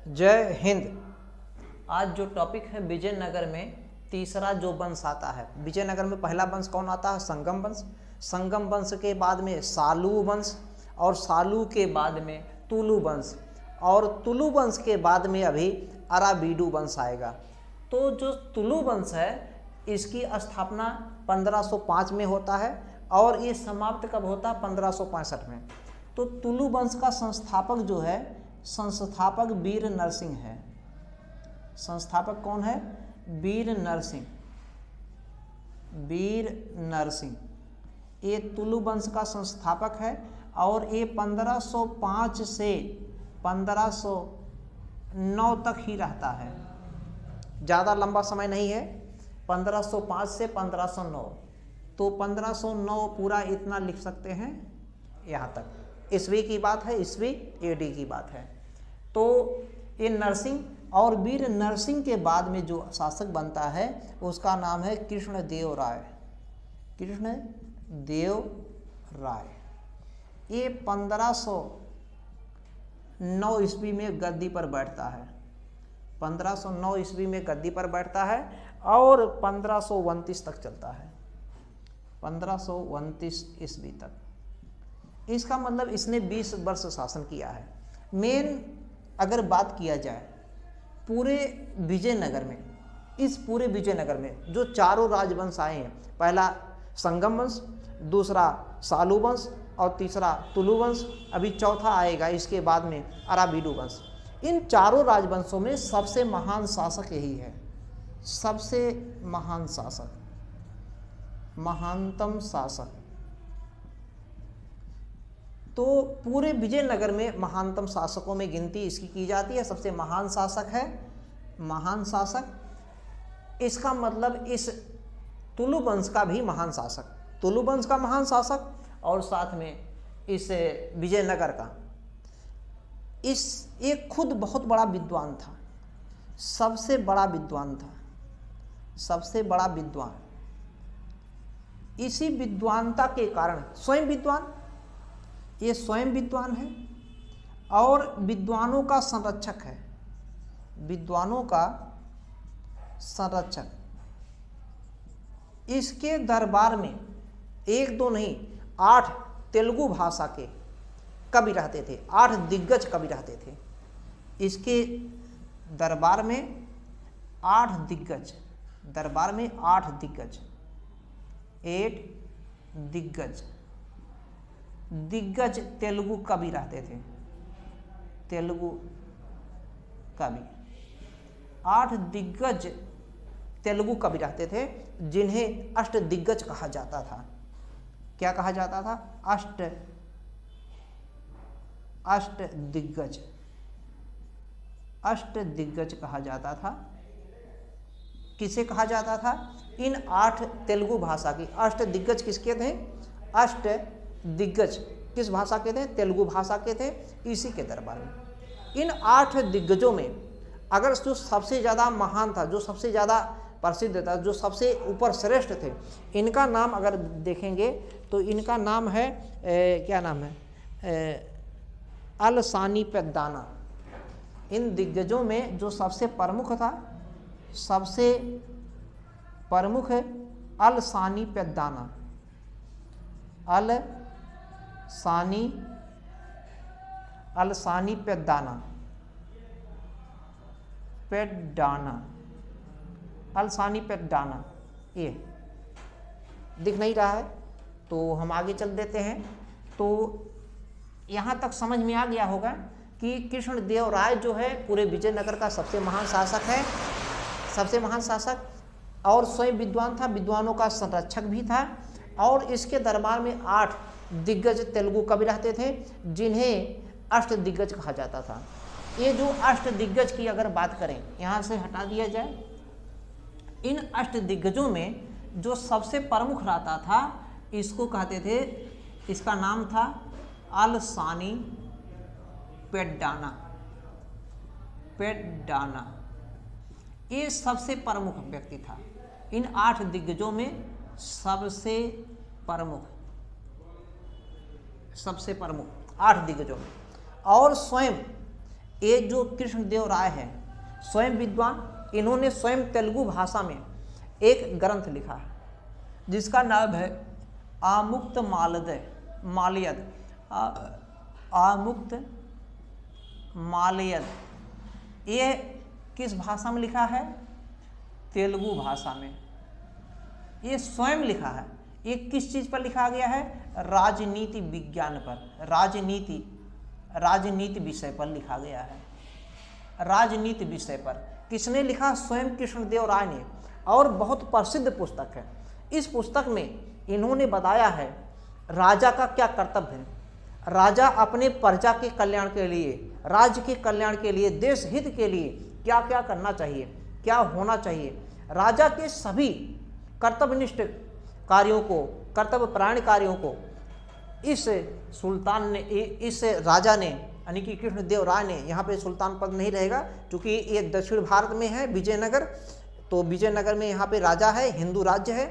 जय हिंद। आज जो टॉपिक है विजयनगर में तीसरा जो वंश आता है, विजयनगर में पहला वंश कौन आता है? संगम वंश। संगम वंश के बाद में सालू वंश और सालू के बाद में तुलु वंश और तुलु वंश के बाद में अभी अराबीडू वंश आएगा। तो जो तुलु वंश है इसकी स्थापना 1505 में होता है और ये समाप्त कब होता है? 1565 में। तो तुलु वंश का संस्थापक जो है, संस्थापक वीर नरसिंह है। संस्थापक कौन है? वीर नरसिंह। वीर नरसिंह ये तुलु वंश का संस्थापक है और ये 1505 से 1509 तक ही रहता है, ज़्यादा लंबा समय नहीं है। 1505 से 1509, तो 1509 पूरा इतना लिख सकते हैं यहाँ तक। ईस्वी की बात है, ईस्वी एडी की बात है। तो ये नरसिंह और वीर नरसिंह के बाद में जो शासक बनता है उसका नाम है कृष्णदेव राय। कृष्णदेव राय ये 1509 ईस्वी में गद्दी पर बैठता है। 1509 ईस्वी में गद्दी पर बैठता है और 1529 तक चलता है। 1529 ईस्वी तक। इसका मतलब इसने 20 वर्ष शासन किया है। मेन अगर बात किया जाए पूरे विजयनगर में, इस पूरे विजयनगर में जो चारों राजवंश आए हैं, पहला संगम वंश, दूसरा सालू वंश और तीसरा तुलु वंश, अभी चौथा आएगा इसके बाद में अराबीडू वंश। इन चारों राजवंशों में सबसे महान शासक यही है। सबसे महान शासक, महानतम शासक। तो पूरे विजयनगर में महानतम शासकों में गिनती इसकी की जाती है। सबसे महान शासक है, महान शासक। इसका मतलब इस तुलु वंश का भी महान शासक, तुलु वंश का महान शासक और साथ में इस विजयनगर का। एक खुद बहुत बड़ा विद्वान था, सबसे बड़ा विद्वान था, सबसे बड़ा विद्वान। इसी विद्वानता के कारण स्वयं विद्वान, ये स्वयं विद्वान है और विद्वानों का संरक्षक है, विद्वानों का संरक्षक। इसके दरबार में एक दो नहीं 8 तेलुगु भाषा के कवि रहते थे, 8 दिग्गज कवि रहते थे इसके दरबार में। 8 दिग्गज, दरबार में 8 दिग्गज, 8 दिग्गज, दिग्गज तेलुगु कवि रहते थे, तेलुगु कवि। 8 दिग्गज तेलुगु कवि रहते थे जिन्हें अष्ट दिग्गज कहा जाता था। क्या कहा जाता था? अष्ट दिग्गज, अष्ट दिग्गज कहा जाता था। किसे कहा जाता था? इन 8 तेलुगु भाषा की अष्ट दिग्गज किसके थे? अष्ट दिग्गज किस भाषा के थे? तेलुगु भाषा के थे। इसी के दरबार में इन 8 दिग्गजों में अगर जो सबसे ज़्यादा महान था, जो सबसे ज़्यादा प्रसिद्ध था, जो सबसे ऊपर श्रेष्ठ थे, इनका नाम अगर देखेंगे तो इनका नाम है क्या नाम है? अलसानी पेद्दाना। इन दिग्गजों में जो सबसे प्रमुख था, सबसे प्रमुख है अलसानी पेद्दाना। Al Thani पेद्दाना, Al Thani पेद्दाना। ये दिख नहीं रहा है तो हम आगे चल देते हैं। तो यहाँ तक समझ में आ गया होगा कि कृष्णदेव राय जो है पूरे विजयनगर का सबसे महान शासक है, सबसे महान शासक, और स्वयं विद्वान था, विद्वानों का संरक्षक भी था। और इसके दरबार में 8 दिग्गज तेलुगु कवि रहते थे जिन्हें अष्ट दिग्गज कहा जाता था। ये जो अष्ट दिग्गज की अगर बात करें, यहाँ से हटा दिया जाए, इन अष्ट दिग्गजों में जो सबसे प्रमुख रहता था इसको कहते थे, इसका नाम था अलसानी पेद्दाना। पेद्दाना ये सबसे प्रमुख व्यक्ति था। इन 8 दिग्गजों में सबसे प्रमुख, सबसे प्रमुख 8 दिग्गजों में। और स्वयं ये जो कृष्णदेव राय है स्वयं विद्वान, इन्होंने स्वयं तेलुगु भाषा में एक ग्रंथ लिखा है जिसका नाम है आमुक्त मालयद। आमुक्त मालयद ये किस भाषा में लिखा है? तेलुगु भाषा में। ये स्वयं लिखा है। ये किस चीज़ पर लिखा गया है? राजनीति विज्ञान पर, राजनीति विषय पर लिखा गया है। राजनीति विषय पर किसने लिखा? स्वयं कृष्णदेव राय ने। और बहुत प्रसिद्ध पुस्तक है। इस पुस्तक में इन्होंने बताया है राजा का क्या कर्तव्य है, राजा अपने प्रजा के कल्याण के लिए, राज्य के कल्याण के लिए, देश हित के लिए क्या क्या करना चाहिए, क्या होना चाहिए। राजा के सभी कर्तव्यनिष्ठ कार्यों को, कर्तव्यपरायण कार्यों को इस सुल्तान ने, इस राजा ने, यानी कि कृष्णदेव राय ने, यहाँ पे सुल्तान पद नहीं रहेगा क्योंकि ये दक्षिण भारत में है विजयनगर, तो विजयनगर में यहाँ पे राजा है, हिंदू राज्य है।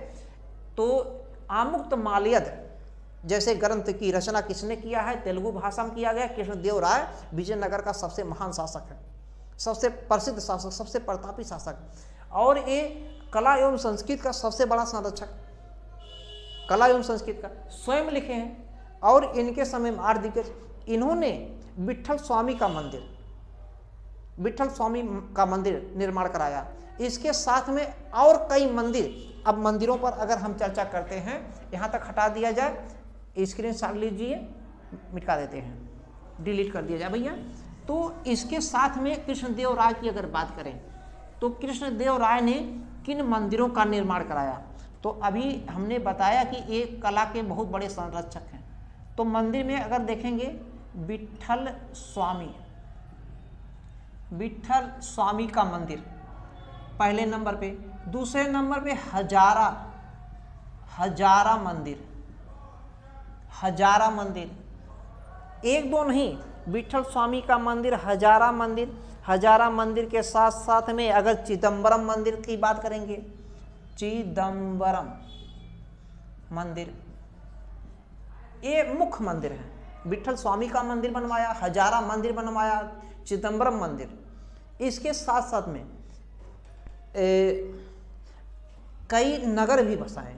तो आमुक्त मालयद जैसे ग्रंथ की रचना किसने किया है? तेलुगु भाषा में किया गया। कृष्णदेव राय विजयनगर का सबसे महान शासक है, सबसे प्रसिद्ध शासक, सबसे प्रतापी शासक, और ये कला एवं संस्कृत का सबसे बड़ा संरक्षक, कला एवं संस्कृत का स्वयं लिखे हैं। और इनके समय में आर्थिक इन्होंने विट्ठल स्वामी का मंदिर निर्माण कराया। इसके साथ में और कई मंदिर। अब मंदिरों पर अगर हम चर्चा करते हैं, यहाँ तक हटा दिया जाए, स्क्रीनशॉट लीजिए, मिटा देते हैं, डिलीट कर दिया जाए भैया। तो इसके साथ में कृष्णदेव राय की अगर बात करें तो कृष्णदेव राय ने किन मंदिरों का निर्माण कराया? तो अभी हमने बताया कि ये कला के बहुत बड़े संरक्षक हैं। तो मंदिर में अगर देखेंगे विट्ठल स्वामी का मंदिर पहले नंबर पे, दूसरे नंबर पे हजारा मंदिर, एक दो नहीं, विट्ठल स्वामी का मंदिर, हजारा मंदिर के साथ साथ में अगर चिदम्बरम मंदिर की बात करेंगे, चिदम्बरम मंदिर ये मुख्य मंदिर है। विट्ठल स्वामी का मंदिर बनवाया, हजारा मंदिर बनवाया, चिदम्बरम मंदिर। इसके साथ साथ में कई नगर भी बसाए।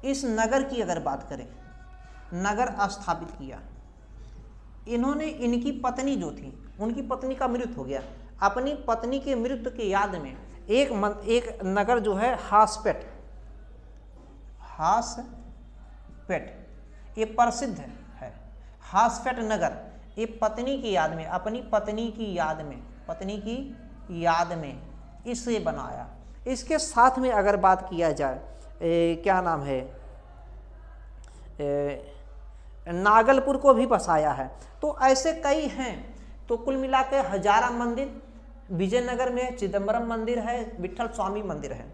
इस नगर की अगर बात करें, नगर स्थापित किया इन्होंने। इनकी पत्नी जो थी, उनकी पत्नी का मृत्यु हो गया। अपनी पत्नी के मृत्यु की याद में एक नगर जो है हासपेट, ये प्रसिद्ध है। हासपेट नगर ये पत्नी की याद में, अपनी पत्नी की याद में इसे बनाया। इसके साथ में अगर बात किया जाए, क्या नाम है, नागलपुर को भी बसाया है। तो ऐसे कई हैं। तो कुल मिला के हजारा मंदिर विजयनगर में, चिदम्बरम मंदिर है, विट्ठल स्वामी मंदिर है।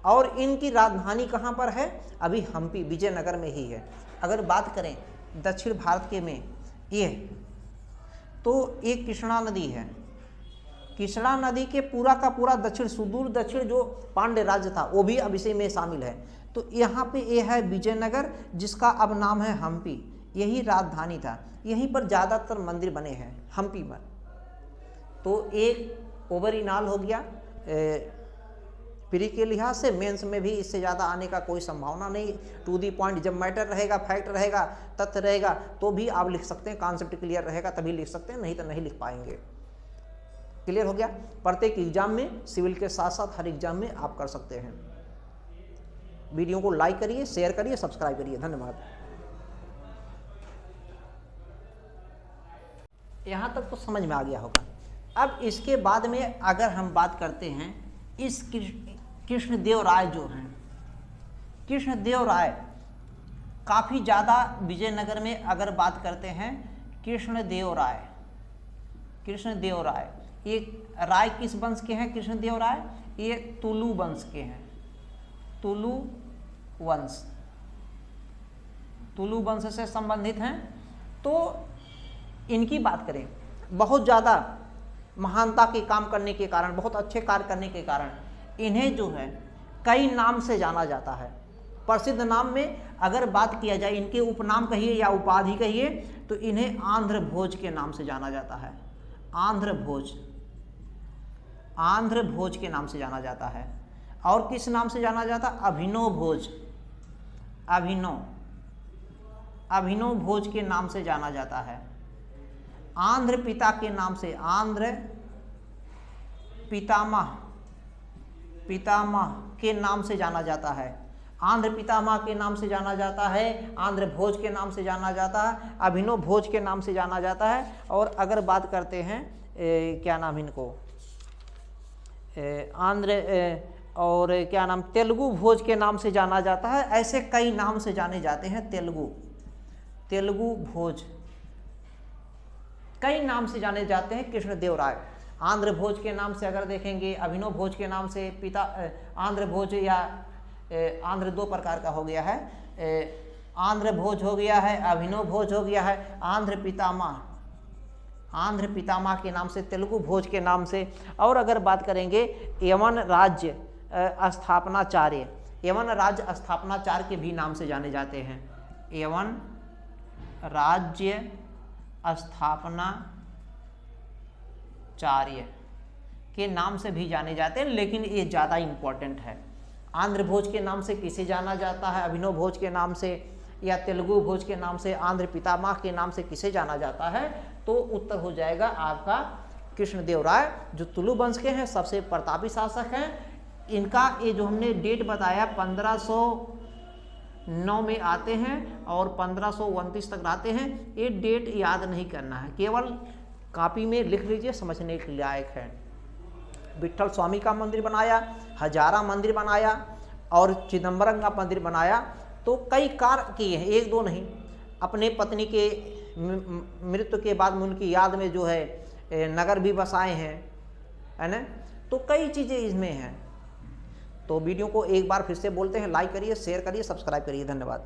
और इनकी राजधानी कहाँ पर है? अभी हम्पी विजयनगर में ही है। अगर बात करें दक्षिण भारत के में ये, तो एक कृष्णा नदी है। कृष्णा नदी के पूरा का पूरा दक्षिण, सुदूर दक्षिण जो पांड्य राज्य था वो भी अब इसी में शामिल है। तो यहाँ पे ये है विजयनगर, जिसका अब नाम है हम्पी। यही राजधानी था, यहीं पर ज़्यादातर मंदिर बने हैं हम्पी में। तो एक ओवरऑल हो गया प्री के लिहाज से। मेंस में भी इससे ज़्यादा आने का कोई संभावना नहीं। टू दी पॉइंट जब मैटर रहेगा, फैक्ट रहेगा, तथ्य रहेगा, तो भी आप लिख सकते हैं। कॉन्सेप्ट क्लियर रहेगा तभी लिख सकते हैं, नहीं तो नहीं लिख पाएंगे। क्लियर हो गया? प्रत्येक एग्जाम में, सिविल के साथ साथ हर एग्जाम में आप कर सकते हैं। वीडियो को लाइक करिए, शेयर करिए, सब्सक्राइब करिए। धन्यवाद। यहाँ तक तो समझ में आ गया होगा। अब इसके बाद में अगर हम बात करते हैं इस कृष्णदेव राय जो हैं, कृष्णदेव राय काफ़ी ज़्यादा विजयनगर में अगर बात करते हैं, कृष्णदेव राय ये राय किस वंश के हैं? कृष्णदेव राय ये तुलु वंश के हैं। तुलु वंश से संबंधित हैं। तो इनकी बात करें, बहुत ज़्यादा महानता के काम करने के कारण, बहुत अच्छे कार्य करने के कारण इन्हें जो है कई नाम से जाना जाता है। प्रसिद्ध नाम में अगर बात किया जाए, इनके उपनाम कहिए या उपाधि कहिए, तो इन्हें आंध्र भोज के नाम से जाना जाता है। आंध्र भोज, आंध्र भोज के नाम से जाना जाता है। और किस नाम से जाना जाता? अभिनव भोज, अभिनव भोज के नाम से जाना जाता है। आंध्र पिता के नाम से, आंध्र पितामह के नाम से जाना जाता है। आंध्र पितामह के नाम से जाना जाता है, आंध्र भोज के नाम से जाना जाता है, अभिनव भोज के नाम से जाना जाता है। और अगर बात करते हैं क्या नाम इनको, और क्या नाम, तेलुगु भोज के नाम से जाना जाता है। ऐसे कई नाम से जाने जाते हैं। तेलुगु भोज कई नाम से जाने जाते हैं कृष्णदेव राय। आंध्र भोज के नाम से अगर देखेंगे, अभिनव भोज के नाम से, पिता आंध्र भोज या आंध्र दो प्रकार का हो गया है, आंध्र भोज हो गया है, अभिनव भोज हो गया है, आंध्र पितामह के नाम से, तेलुगु भोज के नाम से। और अगर बात करेंगे यवन राज्य स्थापनाचार्य, यवन राज्य स्थापनाचार्य के भी नाम से जाने जाते हैं। यवन राज्य स्थापनाचार्य के नाम से भी जाने जाते हैं, लेकिन ये ज़्यादा इम्पोर्टेंट है। आंध्र भोज के नाम से किसे जाना जाता है, अभिनव भोज के नाम से या तेलुगु भोज के नाम से, आंध्र पितामह के नाम से किसे जाना जाता है? तो उत्तर हो जाएगा आपका कृष्णदेव राय, जो तुलु वंश के हैं, सबसे प्रतापी शासक हैं। इनका ये जो हमने डेट बताया 1509 में आते हैं और 1529 तक आते हैं। ये डेट याद नहीं करना है, केवल कॉपी में लिख लीजिए, समझने के लायक है। विट्ठल स्वामी का मंदिर बनाया, हजारा मंदिर बनाया और चिदम्बरम का मंदिर बनाया। तो कई कार्य किए हैं, एक दो नहीं। अपने पत्नी के मृत्यु के बाद में उनकी याद में जो है नगर भी बसाए हैं, है ना। तो कई चीज़ें इसमें हैं। तो वीडियो को एक बार फिर से बोलते हैं, लाइक करिए, शेयर करिए, सब्सक्राइब करिए। धन्यवाद।